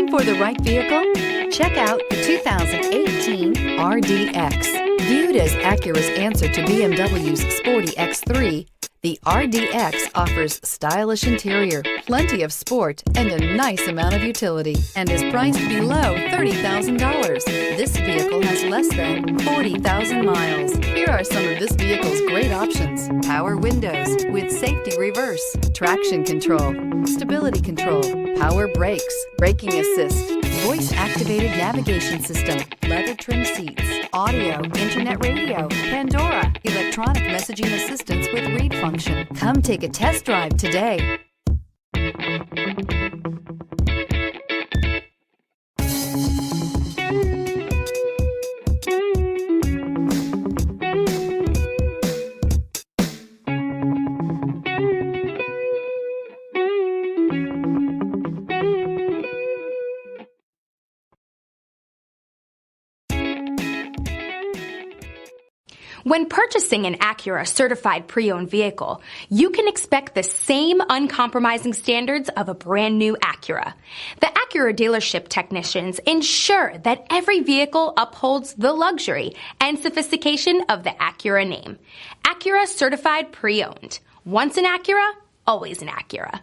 Looking for the right vehicle? Check out the 2018 RDX. Viewed as Acura's answer to BMW's sporty X3, the RDX offers stylish interior, plenty of sport, and a nice amount of utility, and is priced below $30,000. This vehicle has less than 40,000 miles. Here are some of this vehicle's great options: power windows with safety reverse, traction control, stability control, power brakes, braking assist, voice-activated navigation system, leather trim seats, audio, internet radio, Pandora, electronic messaging assistance with read function. Come take a test drive today. When purchasing an Acura certified pre-owned vehicle, you can expect the same uncompromising standards of a brand new Acura. The Acura dealership technicians ensure that every vehicle upholds the luxury and sophistication of the Acura name. Acura certified pre-owned. Once an Acura, always an Acura.